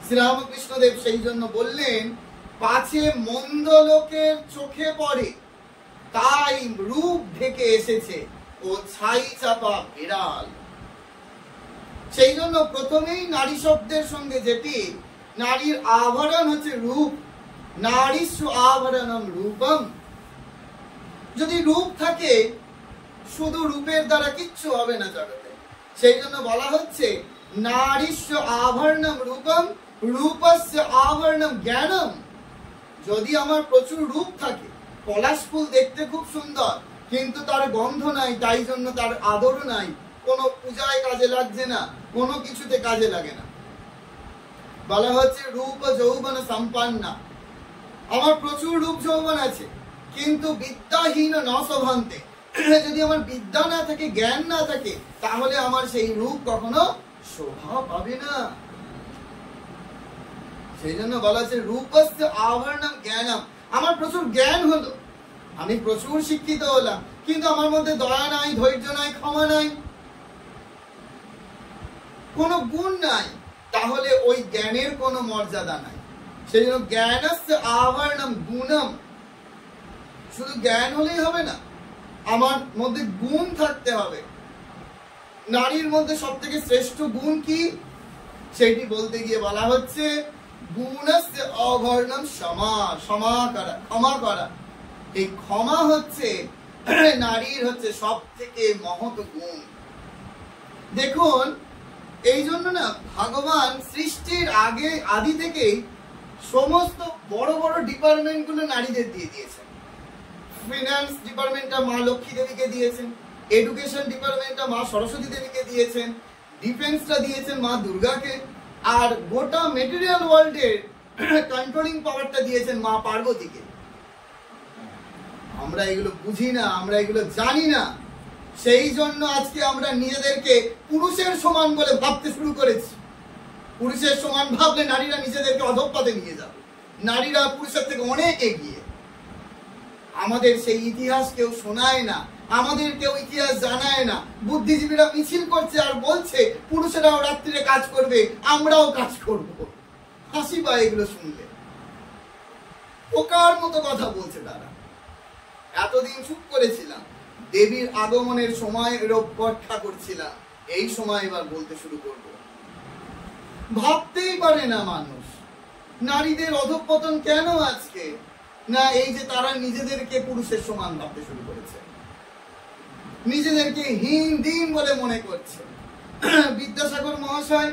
শ্রীরামকৃষ্ণদেব সেই জন্য বললেন, পাছে মন্দ লোকের চোখে পড়ে তাই রূপ ঢেকে এসেছে ও ছাই চাপা বিড়াল। সেই জন্য প্রথমেই নারী শব্দের সঙ্গে যেটি, নারীর আভরণ হচ্ছে রূপ, নারীস্ব আভরণম রূপম। যদি রূপ থাকে, শুধু রূপের দ্বারা কিচ্ছু হবে না জগতে। সেই জন্য বলা হচ্ছে নারীস্ব আভরণম রূপম রূপস্য আভরণম জ্ঞানম। যদি আমার প্রচুর রূপ থাকে, পলাশ ফুল দেখতে খুব সুন্দর, কিন্তু তার গন্ধ নাই, তাই জন্য তার আদরও নাই, কোনো পূজায় কাজে লাগছে না, কোনো কিছুতে কাজে লাগে না। বলা হচ্ছে রূপ যৌবন সম্পন্না। আমার প্রচুর রূপ যৌবন আছে, কিন্তু বিদ্যাহীন ন শোভন্তে। যদি আমার বিদ্যা না থাকে, জ্ঞান না থাকে, তাহলে আমার সেই রূপ কখনো শোভা পাবে না। সেই জন্য বলা হচ্ছে রূপস্য আভরণম জ্ঞানম। আমার প্রচুর জ্ঞান হলো, আমি প্রচুর শিক্ষিত হলাম, কিন্তু আমার মধ্যে দয়া নাই, ধৈর্য নাই, ক্ষমা নাই, কোনো গুণ নাই, তাহলে ওই জ্ঞানের কোনো মর্যাদা নাই। সেই জন্য জ্ঞানস্য আভরণম গুণম। শুধু জ্ঞান হলেই হবে না, আমার মধ্যে গুণ থাকতে হবে। নারীর মধ্যে সব থেকে শ্রেষ্ঠ গুণ কি, সেটি বলতে গিয়ে বলা হচ্ছে গুণস্য আভরণম ক্ষমা। ক্ষমা করা, ক্ষমা করা। এই ক্ষমা হচ্ছে নারীর হচ্ছে সব থেকে মহৎ গুণ। দেখুন, এই জন্য না ভগবান সৃষ্টির আগে আদি থেকেই সমস্ত বড় বড় ডিপার্টমেন্ট গুলো নারীদের দিয়ে দিয়েছেন। ফিনান্স ডিপার্টমেন্টটা মা লক্ষ্মী দেবীকে দিয়েছেন, এডুকেশন ডিপার্টমেন্টটা মা সরস্বতী দেবীকে দিয়েছেন, ডিফেন্সটা দিয়েছেন মা দুর্গাকে, আর গোটা মেটেরিয়াল ওয়ার্ল্ডের কন্ট্রোলিং পাওয়ারটা দিয়েছেন মা পার্বতীকে। আমরা এগুলো বুঝি না, আমরা এগুলো জানি না। সেই জন্য আজকে আমরা নিজেদেরকে পুরুষের সমান বলে ভাবতে শুরু করেছি। পুরুষের সমান ভাবলে নারীরা নিজেদেরকে অধঃপথে নিয়ে যাবে, নারীরা পুরুষের থেকে অনেক এগিয়ে। আমাদের সেই ইতিহাস কেউ শোনায় না, আমাদের কেউ ইতিহাস জানায় না। বুদ্ধিজীবীরা মিছিল করছে আর বলছে পুরুষেরাও রাত্রিরে কাজ করবে, আমরাও কাজ করব। হাসি পায় এগুলো শুনলে, পোকার মতো কথা বলছে তারা। এতদিন চুপ করেছিলাম, দেবীর আগমনের সময় অপেক্ষা করছিলাম, এই সময় এবার বলতে শুরু করব। ভাবতেই পারে না মানুষ নারীদের অধঃপতন কেন আজকে, না এই যে তারা নিজেদেরকে পুরুষের সমান ভাবতে শুরু করেছে, নিজেদেরকে হীন দিন বলে মনে করছে। বিদ্যাসাগর মহাশয়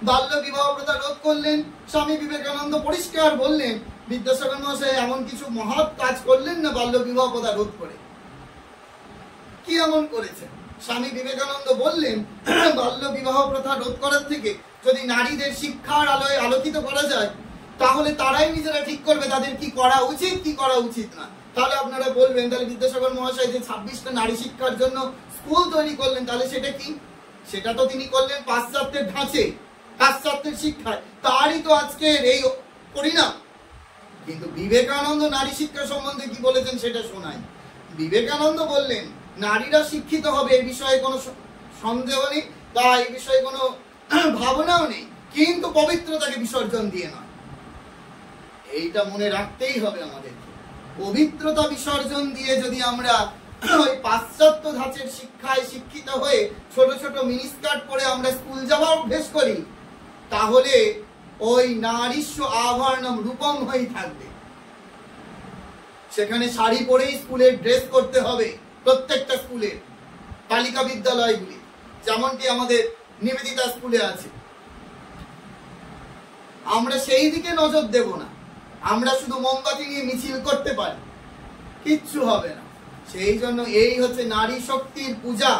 বাল্য বিবাহ প্রথা রোধ করলেন, স্বামী বিবেকানন্দ পরিষ্কার বললেন বিদ্যাসাগর মহাশয় এমন কিছু মহৎ কাজ করলেন না বাল্য বিবাহ প্রথা রোধ করে। কি এমন করেছেন? স্বামী বিবেকানন্দ বললেন বাল্য বিবাহ প্রথা রোধ করার থেকে যদি নারীদের শিক্ষার আলোয় আলোকিত করা যায়, তাহলে তারাই নিজেরা ঠিক করবে তাদের কি করা উচিত, কি করা উচিত না। তাহলে আপনারা বলবেন, তাহলে বিদ্যাসাগর মহাশয় যে 26টা নারী শিক্ষার জন্য স্কুল তৈরি করলেন, তাহলে সেটা কি? সেটা তো তিনি করলেন পাশ্চাত্যের ধাঁচে, পাশ্চাত্যের শিক্ষায়, তারই তো আজকের এই পরিণাম। কিন্তু বিবেকানন্দ নারী শিক্ষা সম্বন্ধে কি বলেছেন সেটা শোনাই। বিবেকানন্দ বললেন নারীরা শিক্ষিত হবে, এই বিষয়ে কোনো সন্দেহ নেই, বা এই বিষয়ে কোনো ভাবনাও নেই, কিন্তু পবিত্রতাকে বিসর্জন দিয়ে নয়। এইটা মনে রাখতেই হবে আমাদেরকে। পবিত্রতা বিসর্জন দিয়ে যদি আমরা ওই পাশ্চাত্য ধাঁচের শিক্ষায় শিক্ষিত হয়ে ছোট ছোট মিনিস্কার্ট পরে আমরা স্কুল যাওয়ার অভ্যেস করি, তাহলে ওই নারীস্ব আভরণম রূপম হয়েই থাকবে। সেখানে শাড়ি পরেই স্কুলের ড্রেস করতে হবে প্রত্যেকটা স্কুলের, বালিকা বিদ্যালয়গুলি, যেমনটি আমাদের নিবেদিতা স্কুলে আছে। আমরা সেই দিকে নজর দেব না, আমরা শুধু মোমবাতি নিয়ে মিছিল করতে পারি, কিচ্ছু হবে না। সেই জন্য এই হচ্ছে নারী শক্তির পূজা,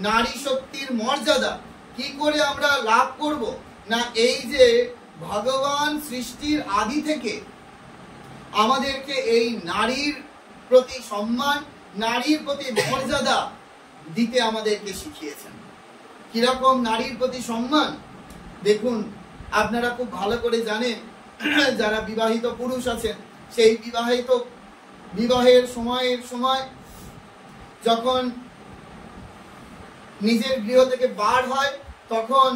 নারী শক্তির মর্যাদা। কি করে আমরা লাভ করব না, এই যে ভগবান সৃষ্টির আদি থেকে আমাদেরকে এই নারীর প্রতি সম্মান, নারীর প্রতি মর্যাদা দিতে আমাদেরকে শিখিয়েছেন। কিরকম নারীর প্রতি সম্মান দেখুন, আপনারা খুব ভালো করে জানেন, যারা বিবাহিত পুরুষ আছেন, সেই বিবাহের সময় যখন নিজের গৃহ থেকে বার হয়, তখন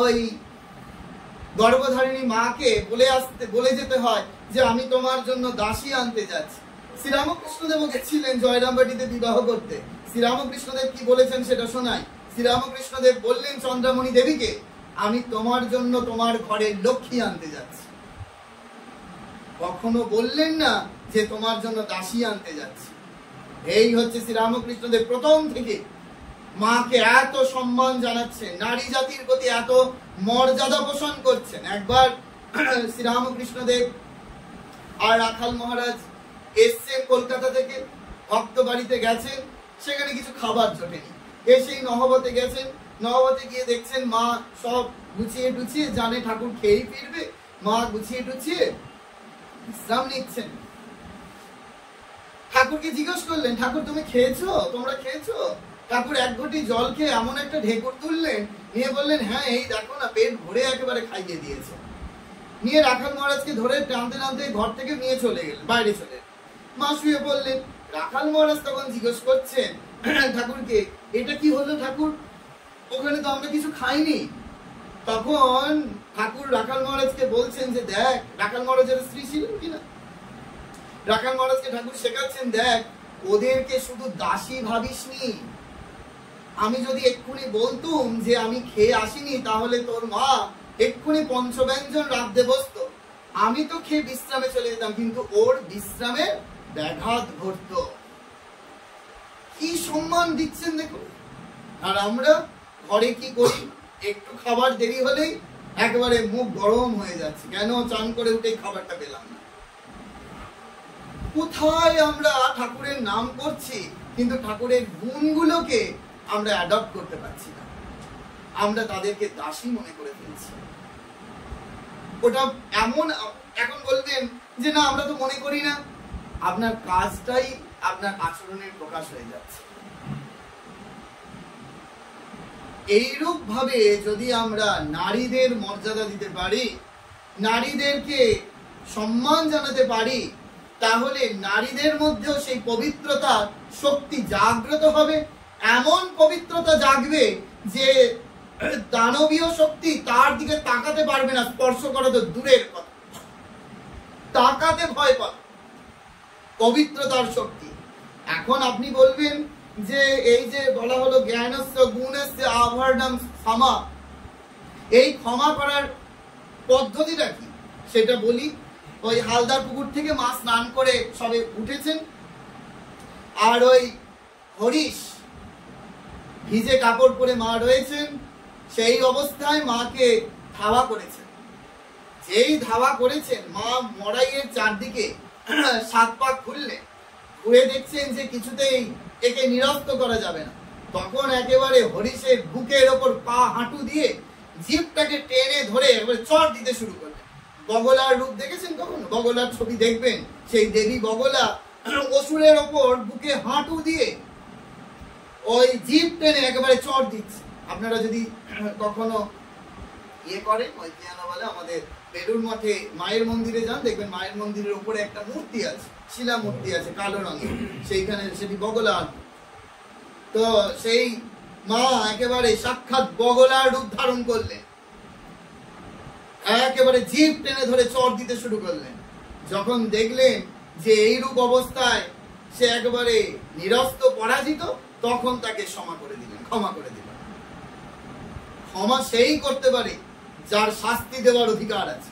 ওই গর্ভধারিণী মাকে বলে যেতে হয় যে আমি তোমার জন্য দাসী আনতে যাচ্ছি। শ্রীরামকৃষ্ণদেবও গেছিলেন জয়রামবাটিতে বিবাহ করতে। শ্রীরামকৃষ্ণদেব কি বলেছেন সেটা শোনাই। শ্রীরামকৃষ্ণদেব বললেন চন্দ্রামণি দেবীকে, আমি তোমার জন্য তোমার ঘরের লক্ষ্মী আনতে যাচ্ছি। কখনো বললেন না যে তোমার জন্য দাসী আনতে যাচ্ছি। এই হচ্ছে শ্রীরামকৃষ্ণদেব প্রথম থেকে মাকে এত সম্মান জানাচ্ছেন, নারী জাতির প্রতি এত মর্যাদা পোষণ করছেন। একবার শ্রীরামকৃষ্ণদেব আর রাখাল মহারাজ এসছেন কলকাতা থেকে, ভক্ত বাড়িতে গেছেন, সেখানে কিছু খাবার জোটেনি, এসেই নহবতে গেছেন। নহবতে গিয়ে দেখছেন মা সব গুছিয়ে টুছিয়ে, জানে ঠাকুর খেয়েই ফিরবে, মা গুছিয়ে টুছিয়ে বিশ্রাম নিচ্ছেন। ঠাকুরকে জিজ্ঞেস করলেন, ঠাকুর তুমি খেয়েছো, তোমরা খেয়েছো? ঠাকুর এক ঘটি জল খেয়ে এমন একটা ঢেকুর তুললেন, নিয়ে বললেন হ্যাঁ এই দেখো না, পেট ভরে একেবারে খাইয়ে দিয়েছে। নিয়ে রাখাল মহারাজকে ধরে টানতে টানতে ঘর থেকে নিয়ে চলে গেলেন, বাইরে চলে। মা শুয়ে পড়লেন। রাখাল মহারাজ তখন জিজ্ঞেস করছেন ঠাকুরকে, এটা কি হলো ঠাকুর, ওখানে তো আমরা কিছু খাইনি। তখন ঠাকুর রাখাল মহারাজকে বলছেন যে দেখ, রাখাল মহারাজের স্ত্রী ছিলেন কিনা, রাখাল মহারাজকে ঠাকুর শেখাচ্ছেন, দেখ ওদেরকে শুধু দাসী ভাবিসনি। আমি যদি এক্ষুনি বলতুম যে আমি খেয়ে আসিনি, তাহলে তোর মা এক্ষুনি পঞ্চব্যঞ্জন রাঁধতে বসত, আমি তো খেয়ে বিশ্রামে চলে যেতাম, কিন্তু ওর বিশ্রামের ব্যাঘাত ঘটত। কি সম্মান দিচ্ছেন দেখুন। আর আমরা ঘরে কি করি, একটু খাবার দেরি হলেই একবারে মুখ গরম হয়ে যাচ্ছে, কেন চান করে উঠে খাবারটা পেলাম না। কোথায় আমরা ঠাকুরের নাম করছি, কিন্তু ঠাকুরের গুণগুলোকে আমরা অ্যাডপ্ট করতে পারছি না, আমরা তাদেরকে দাসী মনে করে ফেলছি। ওটা এমন, এখন বলবেন যে না আমরা তো মনে করি না, আপনার কাজটাই আপনার আচরণের প্রকাশ হয়ে যাচ্ছে। এইরূপ ভাবে যদি আমরা নারীদের মর্যাদা দিতে পারি, নারীদেরকে সম্মান জানাতে পারি, তাহলে নারীদের মধ্যেও সেই পবিত্রতা শক্তি জাগ্রত হবে। এমন পবিত্রতা জাগবে যে দানবীয় শক্তি তার দিকে তাকাতে পারবে না, স্পর্শ করা তো দূরের কথা, তাকাতে ভয় পাবে। পবিত্রতার শক্তি। এখন আপনি বলবেন যে এই যে বলা হলো জ্ঞানস্য গুণস্য আভরণম ক্ষমা, এই ক্ষমা করার পদ্ধতিটা কি সেটা বলি। ওই হালদার পুকুর থেকে মা স্নান করে সবে উঠেছেন, আর ওই হরিশ ভিজে কাপড় পরে মা রয়েছেন, সেই অবস্থায় মাকে ধাওয়া করেছেন। যেই ধাওয়া করেছেন, মা মড়াইয়ের চারদিকে 7 পাক ঘুরলেন, ঘুরে দেখছেন যে কিছুতেই একে নিরস্ত করা যাবে না। তখন একেবারে হরিশের বুকের ওপর পা হাঁটু দিয়ে জিভটাকে টেনে ধরে একেবারে চড় দিতে শুরু করলেন। বগলার রূপ দেখেছেন কখনো? বগলার ছবি দেখবেন, সেই দেবী বগলা অসুরের ওপর বুকে হাঁটু দিয়ে ওই জিভ টেনে একেবারে চড় দিচ্ছে। আপনারা যদি কখনো করেন, ওই বলে আমাদের বেলুড় মঠে মায়ের মন্দিরে যান, দেখবেন মায়ের মন্দিরের উপরে একটা মূর্তি আছে, শিলা মূর্তি আছে কালো রঙের, সেইখানে সেটি বগলা। তো সেই মা একেবারে সাক্ষাৎ বগলার রূপ ধারণ করলেন, একেবারে জিভ টেনে ধরে চড় দিতে শুরু করলেন। যখন দেখলেন যে এইরূপ অবস্থায় সে একেবারে নিরস্ত পরাজিত, তখন তাকে ক্ষমা করে দিলেন। ক্ষমা সেই করতে পারে যার শাস্তি দেওয়ার অধিকার আছে।